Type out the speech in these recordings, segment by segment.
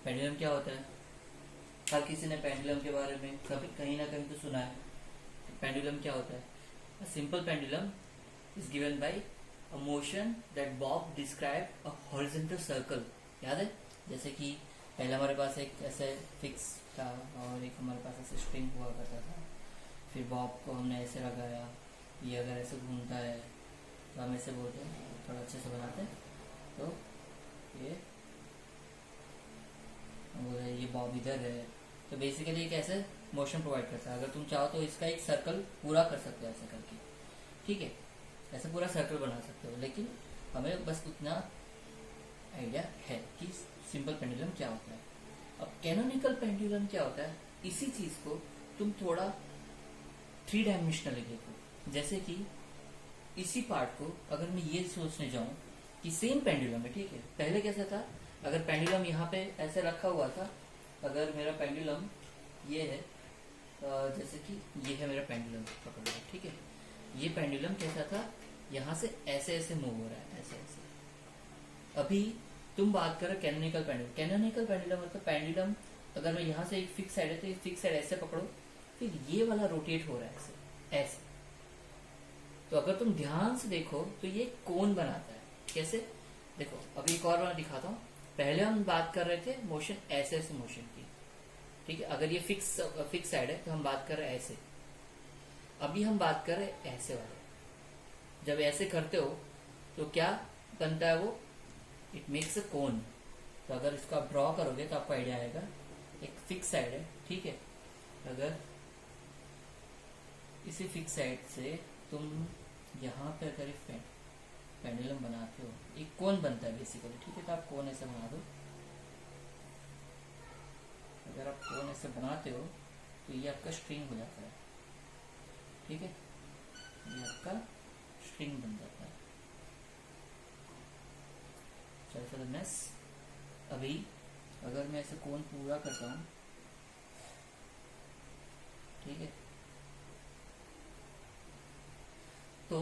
Pendulum क्या होता है? हर किसी ने पेंडुलम के बारे में कभी कहीं ना कहीं तो सुना है। पेंडुलम क्या होता है? A simple pendulum is given by a motion that Bob describe a horizontal circle. याद है? जैसे कि पहले हमारे पास एक ऐसे फिक्स था और एक हमारे पास ऐसे स्ट्रिंग हुआ करता था। फिर बॉब को हमने ऐसे लगाया, ये अगर ऐसे घूमता है तो हम ऐसे बोलते हैं, थोड़ा अच्छे से बनाते हैं तो ये बोल रहे ये बॉब इधर है। तो बेसिकली एक ऐसे मोशन प्रोवाइड करता है। अगर तुम चाहो तो इसका एक सर्कल पूरा कर सकते हो ऐसे करके, ठीक है? ऐसे पूरा सर्कल बना सकते हो, लेकिन हमें बस उतना आइडिया है कि सिंपल पेंडुलम क्या होता है। अब कैनोनिकल पेंडुलम क्या होता है? इसी चीज को तुम थोड़ा थ्री डायमेंशनली देखो। जैसे कि इसी पार्ट को अगर मैं ये सोचने जाऊं कि सेम पेंडुलम है, ठीक है? पहले कैसा था? अगर पेंडुलम यहाँ पे ऐसे रखा हुआ था, अगर मेरा पेंडुलम ये है, जैसे कि ये है मेरा पेंडुलम पकड़ लो, ठीक है? ये पेंडुलम कैसा था? यहाँ से ऐसे ऐसे मूव हो रहा है, ऐसे ऐसे। अभी तुम बात करो कैनोनिकल पेंडुलम। कैनोनिकल पेंडुलम मतलब पेंडुलम अगर मैं यहाँ से एक फिक्स साइड है तो ये फिक्स साइड ऐसे पकड़ो, फिर ये वाला रोटेट हो रहा है ऐसे ऐसे। तो अगर तुम ध्यान से देखो तो ये कोन बनाता है। कैसे? देखो अभी एक और बार दिखाता हूँ। पहले हम बात कर रहे थे मोशन ऐसे ऐसे मोशन की, ठीक है? अगर ये फिक्स साइड है तो हम बात कर रहे हैं ऐसे। अभी हम बात कर रहे हैं ऐसे वाले। जब ऐसे करते हो तो क्या बनता है वो? इट मेक्स अ कोन। तो अगर इसको आप ड्रॉ करोगे तो आपको आइडिया आएगा। एक फिक्स साइड है, ठीक है? अगर इसी फिक्स साइड से तुम यहाँ पे अगर एक पेंडुलम बनाते हो, एक कोन बनता है बेसिकली, ठीक है? तो आप कोन ऐसे बना दो। अगर आप कोन ऐसे बनाते हो तो ये आपका स्ट्रिंग हो जाता है, ठीक है? ये आपका स्ट्रिंग बन जाता है। चलो नेक्स्ट, अभी अगर मैं ऐसे कोन पूरा करता हूँ, ठीक है? तो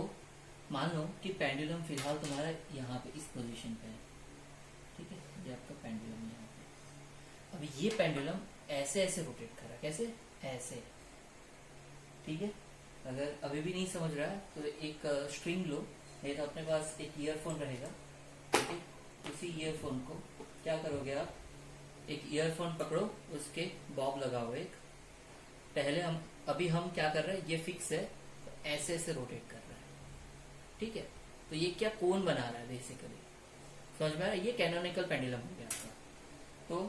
मान लो कि पेंडुलम फिलहाल तुम्हारा यहाँ पे इस पोजीशन पे है, ठीक है? ये आपका पेंडुलम यहाँ पे। अभी ये पेंडुलम ऐसे ऐसे रोटेट कर रहा है। कैसे? ऐसे, ठीक है? अगर अभी भी नहीं समझ रहा है तो एक स्ट्रिंग लो, नहीं तो अपने पास एक ईयरफोन रहेगा, ठीक है? उसी ईयरफोन को क्या करोगे आप? एक ईयरफोन पकड़ो, उसके बॉब लगाओ एक। पहले अभी हम क्या कर रहे हैं? ये फिक्स है तो ऐसे ऐसे रोटेट कर रहा है, ठीक है? तो ये क्या कोन बना रहा है बेसिकली। समझ में आ रहा है? ये कैनोनिकल पेंडुलम हो गया आपका। तो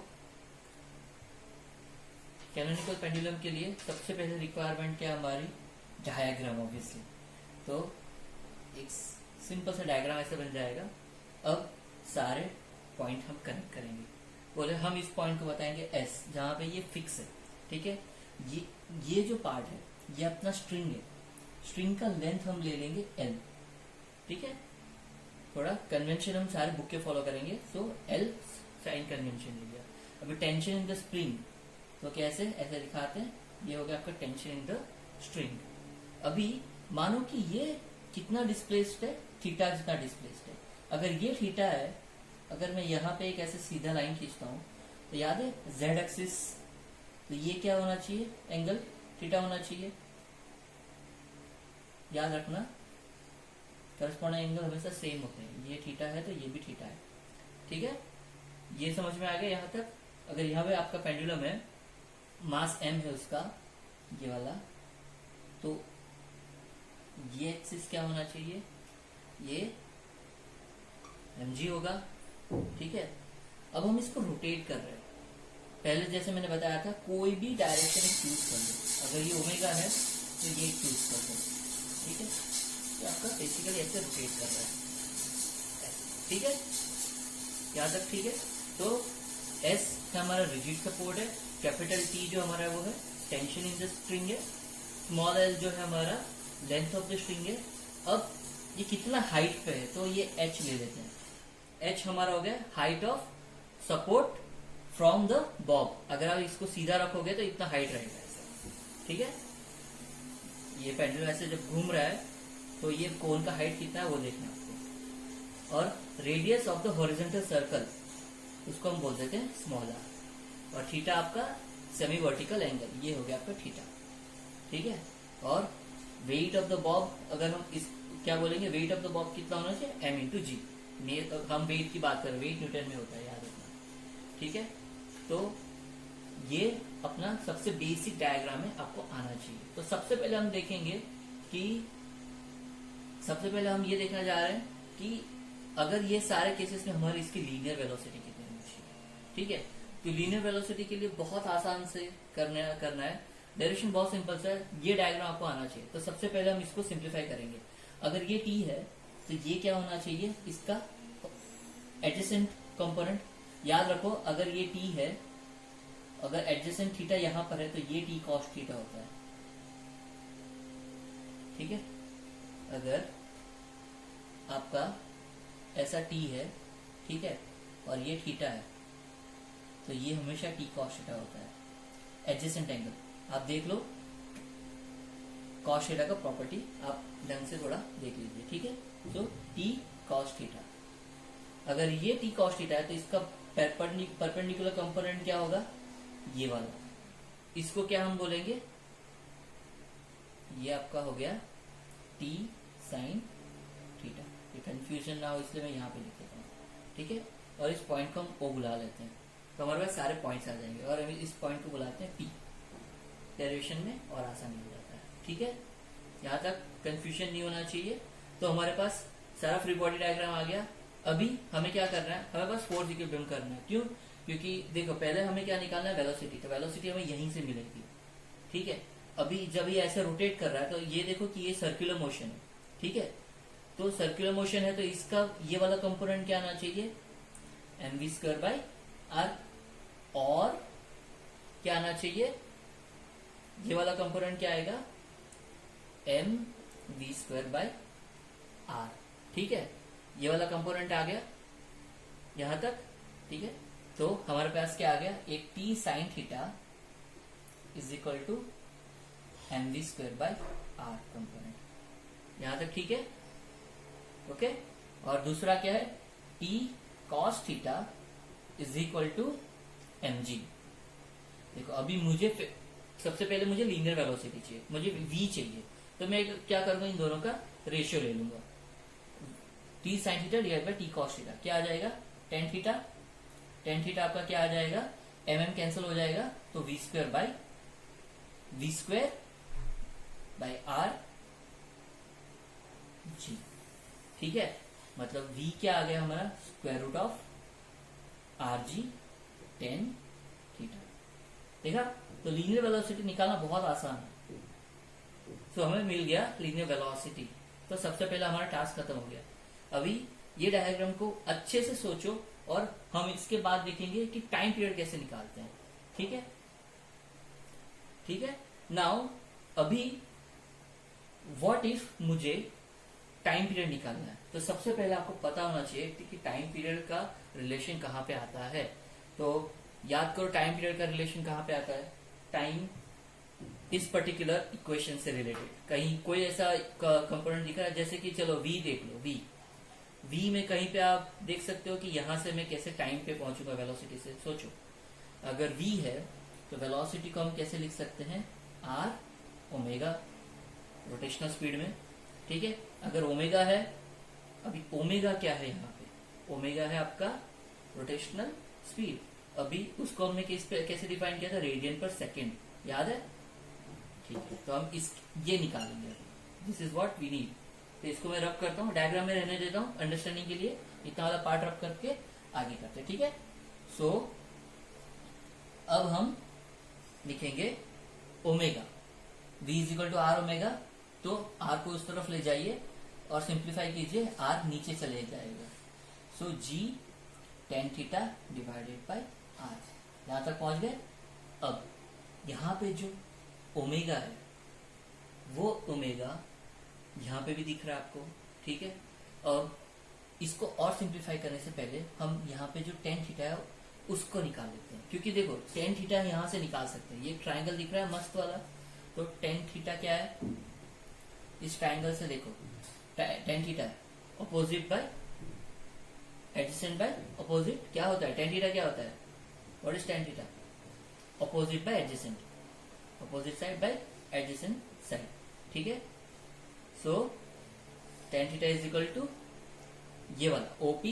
कैनोनिकल पेंडुलम के लिए सबसे पहले रिक्वायरमेंट क्या हमारी? Diagram obviously. तो एक सिंपल सा डायग्राम ऐसे बन जाएगा। अब सारे पॉइंट हम कनेक्ट करेंगे। बोले हम इस पॉइंट को बताएंगे एस, जहां पे ये फिक्स है, ठीक है? ये जो पार्ट है ये अपना स्ट्रिंग है। स्ट्रिंग का लेंथ हम ले लेंगे एल, ठीक है? थोड़ा कन्वेंशन हम सारे बुक के फॉलो करेंगे, सो एल साइन कन्वेंशन ले लिया। अभी टेंशन इन द स्प्रिंग तो कैसे ऐसे दिखाते हैं? ये हो गया आपका टेंशन इन द स्ट्रिंग। अभी मानो कि ये कितना डिस्प्लेस्ड है? थीटा जितना डिस्प्लेस्ड है। अगर ये थीटा है, अगर मैं यहाँ पे एक ऐसे सीधा लाइन खींचता हूँ तो याद है जेड एक्सिस, तो ये क्या होना चाहिए? एंगल थीटा होना चाहिए। याद रखना करस्पॉन्डिंग एंगल हमेशा सेम होते हैं। ये थीटा है तो ये भी थीटा है, ठीक है? ये समझ में आ गया यहाँ तक? अगर यहाँ पे आपका पेंडुलम है, मास m है उसका, ये वाला, तो ये एक्सिस क्या होना चाहिए? ये mg होगा, ठीक है? अब हम इसको रोटेट कर रहे हैं। पहले जैसे मैंने बताया था, कोई भी डायरेक्शन चूज कर लो। अगर ये ओमेगा है तो ये चूज कर लो, ठीक है? तो आपका बेसिकली ऐसे रोटेट कर रहा है, ठीक है? यहाँ तक ठीक है? तो S का हमारा रिजिड सपोर्ट है, कैपिटल T जो हमारा वो है टेंशन इन द स्ट्रिंग है, स्मॉल l जो है हमारा लेंथ ऑफ द स्ट्रिंग है। अब ये कितना हाइट पे है तो ये h ले लेते हैं। h हमारा हो गया height of support from the Bob. अगर आप इसको सीधा रखोगे तो इतना हाइट रहेगा ऐसा, ठीक है? ये पेंडुलम ऐसे जब घूम रहा है तो ये कोन का हाइट कितना है वो देखना आपको। और radius of the horizontal circle उसको हम बोल देते हैं स्मॉल r, और थीटा आपका सेमी वर्टिकल एंगल, ये हो गया आपका थीटा। ठीक है, और वेट ऑफ द बॉब, अगर हम इस क्या बोलेंगे, वेट ऑफ द बॉब कितना होना चाहिए, m इंटू जी। हम वेट की बात करें, वेट न्यूटन में होता है, याद रखना। ठीक है, तो ये अपना सबसे बेसिक डायग्राम है, आपको आना चाहिए। तो सबसे पहले हम देखेंगे कि सबसे पहले हम ये देखना जा रहे हैं कि अगर ये सारे केसेस में हमारी इसकी लीनियर वेलोसिटी कितनी होनी चाहिए। ठीक है, तो लीनियर वेलोसिटी के लिए बहुत आसान से करना है, डायरेक्शन बहुत सिंपल सा है, ये डायग्राम आपको आना चाहिए। तो सबसे पहले हम इसको सिंप्लीफाई करेंगे। अगर ये टी है तो ये क्या होना चाहिए, इसका एडजेसेंट कंपोनेंट। याद रखो, अगर ये टी है, अगर एडजेसेंट थीटा यहां पर है तो ये टी कॉस थीटा होता है। ठीक है, अगर आपका ऐसा टी है, ठीक है, और ये थीटा है तो ये हमेशा टी कॉस थीटा होता है। एडजेसेंट एंगल आप देख लो, कॉस थीटा का प्रॉपर्टी आप ढंग से थोड़ा देख लीजिए। ठीक है, तो टी कॉस थीटा, अगर ये टी कॉस थीटा है तो इसका परपेंडिकुलर कंपोनेंट क्या होगा, ये वाला। इसको क्या हम बोलेंगे, ये आपका हो गया टी साइन थीटा। ये कंफ्यूजन ना हो इसलिए मैं यहाँ पे लिख देता हूँ। ठीक है, और इस पॉइंट को हम ओ बुला लेते हैं, तो हमारे पास सारे पॉइंट्स आ जाएंगे, और हम इस पॉइंट को बुलाते हैं पी। डेरिवेशन में और आसानी हो जाता है। ठीक है, यहाँ तक कंफ्यूजन नहीं होना चाहिए। तो हमारे पास सारा फ्री बॉडी डायग्राम आ गया। अभी हमें क्या करना है, हमें बस फोर्स इक्विलिब्रियम करना है। क्यों, क्योंकि देखो पहले हमें क्या निकालना है, वेलोसिटी। तो वेलोसिटी हमें यहीं से मिलेगी। ठीक है, अभी जब ये ऐसे रोटेट कर रहा है तो ये देखो कि ये सर्कुलर मोशन है। ठीक है, तो सर्कुलर मोशन है तो इसका ये वाला कंपोनेंट क्या आना चाहिए, mv²/r, और क्या आना चाहिए, ये वाला कंपोनेंट क्या आएगा, mv²/r। ठीक है, ये वाला कंपोनेंट आ गया यहां तक। ठीक है, तो हमारे पास क्या आ गया, एक t sine theta is equal to mv²/r component, यहां तक। ठीक है, ओके, और दूसरा क्या है, t cos theta is equal to mg। देखो अभी मुझे सबसे पहले मुझे लीनियर वेलोसिटी चाहिए, मुझे v चाहिए, तो मैं क्या करूंगा, इन दोनों का रेशियो ले लूंगा। t sine theta divide by t cos theta क्या आ जाएगा, tan थीटा। tan थीटा आपका क्या आ जाएगा, कैंसिल हो जाएगा, तो v² बाय r g। ठीक है, मतलब v क्या आ गया हमारा, √ऑफ rg tan थीटा। देखा, तो लीनियर वेलोसिटी निकालना बहुत आसान है। तो हमें मिल गया लीनियर वेलोसिटी। तो सबसे पहले हमारा टास्क खत्म हो गया। अभी ये डायग्राम को अच्छे से सोचो, और हम इसके बाद देखेंगे कि टाइम पीरियड कैसे निकालते हैं। ठीक है, ठीक है। नाउ अभी व्हाट इफ मुझे टाइम पीरियड निकालना है, तो सबसे पहले आपको पता होना चाहिए कि टाइम पीरियड का रिलेशन कहाँ पे आता है। तो याद करो टाइम पीरियड का रिलेशन कहाँ पे आता है, टाइम इस पर्टिकुलर इक्वेशन से रिलेटेड। कहीं कोई ऐसा कंपोनेंट दिख रहा है, जैसे कि चलो v देख लो, v में कहीं पे आप देख सकते हो कि यहां से मैं कैसे टाइम पे पहुंचूंगा वेलोसिटी से। सोचो, अगर v है तो वेलोसिटी को हम कैसे लिख सकते हैं, r ओमेगा रोटेशनल स्पीड में। ठीक है, अगर ओमेगा है, अभी ओमेगा क्या है यहाँ पे, ओमेगा है आपका रोटेशनल स्पीड। अभी उसको हमने कैसे डिफाइन किया था, रेडियन पर सेकेंड, याद है। ठीक है, तो हम ये निकालेंगे, this is what we need. तो इसको मैं रब करता हूँ, डायग्राम में रहने देता हूँ अंडरस्टैंडिंग के लिए, इतना वाला पार्ट रब करके आगे करते हैं। ठीक है, सो अब हम लिखेंगे omega, v is equal to R omega. तो r को उस तरफ ले जाइए और सिंप्लीफाई कीजिए, r नीचे चले जाएगा। सो g tan theta divided by r, यहां तक पहुंच गए। अब यहाँ पे जो ओमेगा है वो ओमेगा यहाँ पे भी दिख रहा है आपको। ठीक है, और इसको और सिंप्लीफाई करने से पहले हम यहाँ पे जो tan थीटा है उसको निकाल लेते हैं, क्योंकि देखो tan थीटा यहाँ से निकाल सकते हैं। ये ट्राइंगल दिख रहा है मस्त वाला, तो tan थीटा क्या है, इस ट्राइंगल से देखो tan theta opposite by adjacent by opposite क्या होता है, tan थीटा क्या होता है, what is tan theta, opposite by adjacent, opposite side by adjacent side, ठीक है। So tan theta is equal to ये वाला OP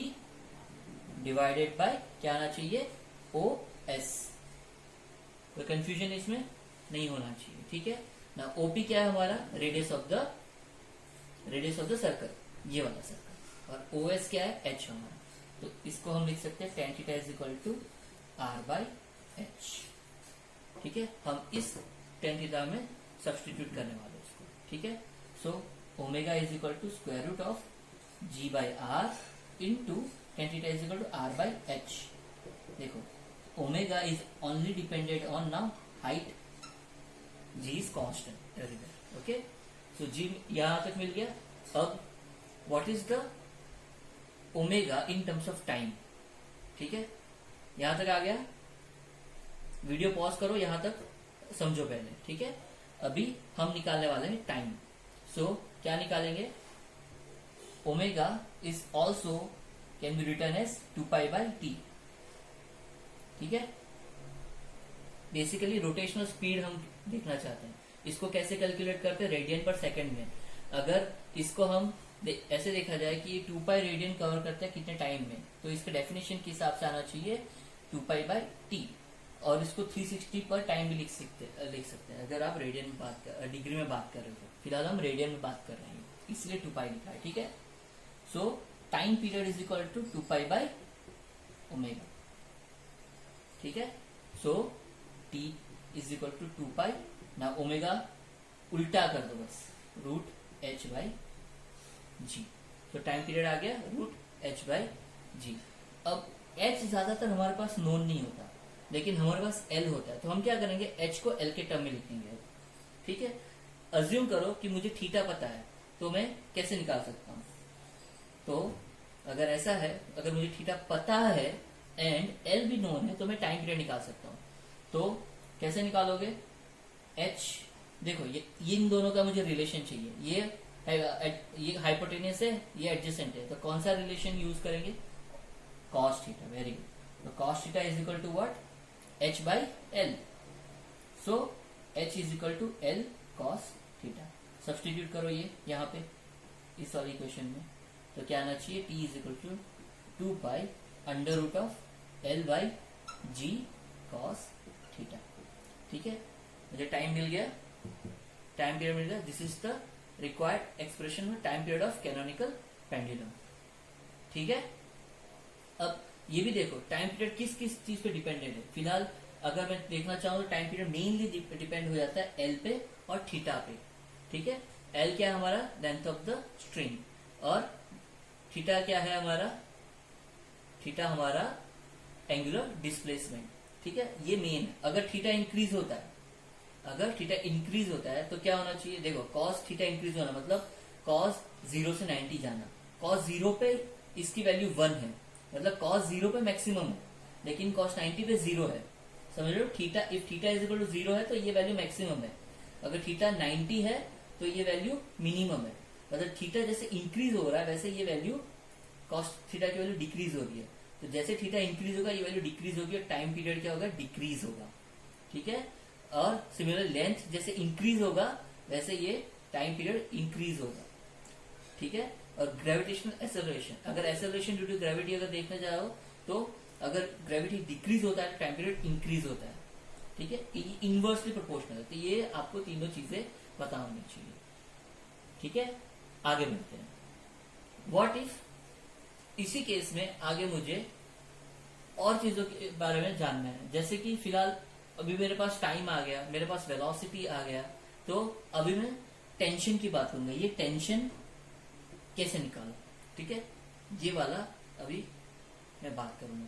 डिवाइडेड बाय क्या आना चाहिए OS। कोई कंफ्यूजन इसमें नहीं होना चाहिए, ठीक है ना। OP क्या है हमारा, रेडियस ऑफ द सर्कल, ये वाला सर्कल, और OS क्या है H हमारा। तो इसको हम लिख सकते हैं tan theta is equal to R/H, ठीक है। हम इस tan थीटा में सब्सटीट्यूट करने वाले इसको, ठीक है। So omega is equal to square root of G/R into tan theta is equal to R/H। देखो omega is only dependent on now height, G is constant everywhere, okay. So G यहां तक मिल गया। अब what is the omega in terms of time, ठीक है। यहां तक आ गया, वीडियो पॉज करो, यहां तक समझो पहले, ठीक है। अभी हम निकालने वाले हैं टाइम। सो क्या निकालेंगे, omega is also can be return as 2π/T, ठीक है। बेसिकली रोटेशनल स्पीड हम देखना चाहते हैं, इसको कैसे कैलकुलेट करते हैं, रेडियन पर सेकंड में। अगर इसको हम ऐसे देखा जाए कि 2π रेडियन कवर करता है कितने टाइम में, तो इसके डेफिनेशन के हिसाब से आना चाहिए 2π/T, और इसको 360 पर टाइम भी लिख सकते हैं अगर आप रेडियन में डिग्री में बात कर रहे हो। फिलहाल हम रेडियन में बात कर रहे हैं, इसलिए 2π लिखा है, ठीक है। So time period is equal to 2π/ω, ठीक है। So T is equal to 2π ना, ओमेगा उल्टा कर दो बस, √H/G। तो टाइम पीरियड आ गया √H/G। अब H ज्यादातर हमारे पास नोन नहीं होता, लेकिन हमारे पास L होता है, तो हम क्या करेंगे, H को L के टर्म में लिखेंगे, ठीक है। अज्यूम करो कि मुझे थीटा पता है, तो मैं कैसे निकाल सकता हूं। तो अगर ऐसा है, अगर मुझे थीटा पता है एंड L भी नोन है, तो मैं टाइम पीरियड निकाल सकता हूं। तो कैसे निकालोगे, H देखो ये इन दोनों का मुझे रिलेशन चाहिए, ये हाइपोटेनियस है, ये एडजेसेंट है, तो कौन सा रिलेशन यूज करेंगे, cos थीटा, वेरी गुड। तो cos theta is equal to what, H/L। So H is equal to L cos theta. Substitute करो ये यहाँ पे इस वाली इक्वेशन में, तो क्या आना चाहिए, T is equal to 2π √L/G cos theta, ठीक है। मुझे टाइम मिल गया, टाइम पीरियड मिल गया। This is the required expression में time period of canonical pendulum, ठीक है। अब ये भी देखो टाइम पीरियड किस किस चीज पे डिपेंडेंट है। फिलहाल अगर मैं देखना चाहूँ तो टाइम पीरियड मेनली डिपेंड हो जाता है L पे और थीटा पे, ठीक है। L क्या है हमारा, लेंथ ऑफ द स्ट्रिंग, और थीटा क्या है हमारा, थीटा हमारा एंगुलर डिस्प्लेसमेंट, ठीक है। ये मेन है। अगर थीटा इंक्रीज होता है, तो क्या होना चाहिए, देखो cos थीटा इंक्रीज होना मतलब cos 0 से 90 जाना। cos 0 पे इसकी वैल्यू 1 है, मतलब cos 0 पे मैक्सिमम है, लेकिन cos 90 पे 0 है, समझ रहे हो। Theta if theta is equal to 0 है तो ये वैल्यू मैक्सिमम है, अगर थीटा 90 है तो ये वैल्यू मिनिमम है। मतलब थीटा जैसे इंक्रीज हो रहा है वैसे ये वैल्यू cos थीटा की वैल्यू डिक्रीज हो रही है। तो जैसे थीटा इंक्रीज होगा ये वैल्यू डिक्रीज होगी, और टाइम पीरियड क्या होगा, डिक्रीज होगा, ठीक है। और सिमिलर लेंथ जैसे इंक्रीज होगा वैसे ये टाइम पीरियड इंक्रीज होगा, ठीक है। और ग्रेविटेशनल एक्सेलरेशन, अगर एक्सेलरेशन ड्यू टू ग्रेविटी अगर देखने जाओ तो अगर ग्रेविटी डिक्रीज होता है तो टाइम पीरियड इंक्रीज होता है, ठीक है। इनवर्सली प्रोपोर्शनल है। तो ये आपको तीनों चीजें पता होनी चाहिए, ठीक है। आगे बढ़ते हैं। व्हाट इफ, इसी केस में आगे मुझे और चीजों के बारे में जानना है, जैसे कि फिलहाल अभी मेरे पास टाइम आ गया, मेरे पास वेलोसिटी आ गया, तो अभी मैं टेंशन की बात करूंगा। ये टेंशन कैसे निकालो, ठीक है, ये वाला अभी मैं बात करूंगा।